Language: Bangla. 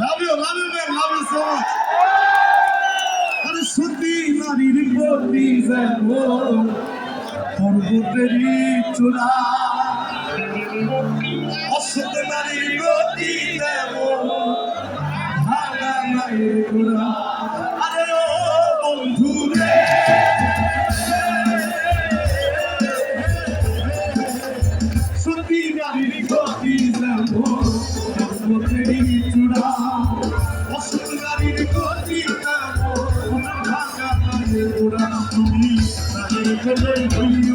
Love you, man. Love you so much. আরে সত্যি নারীর গতি যেমন পর্বতেরই চূড়া, অসত নারীর গতি যেমন ভাঙা মায়ের ঘোড়া। আরে ও বন্ধু রে, সত্যি নারীর গতি যেমন পর্বতেরই চূড়া, অসত নারীর গতি যেমন ভাঙা মায়ের ঘোড়া। তুমি নারীর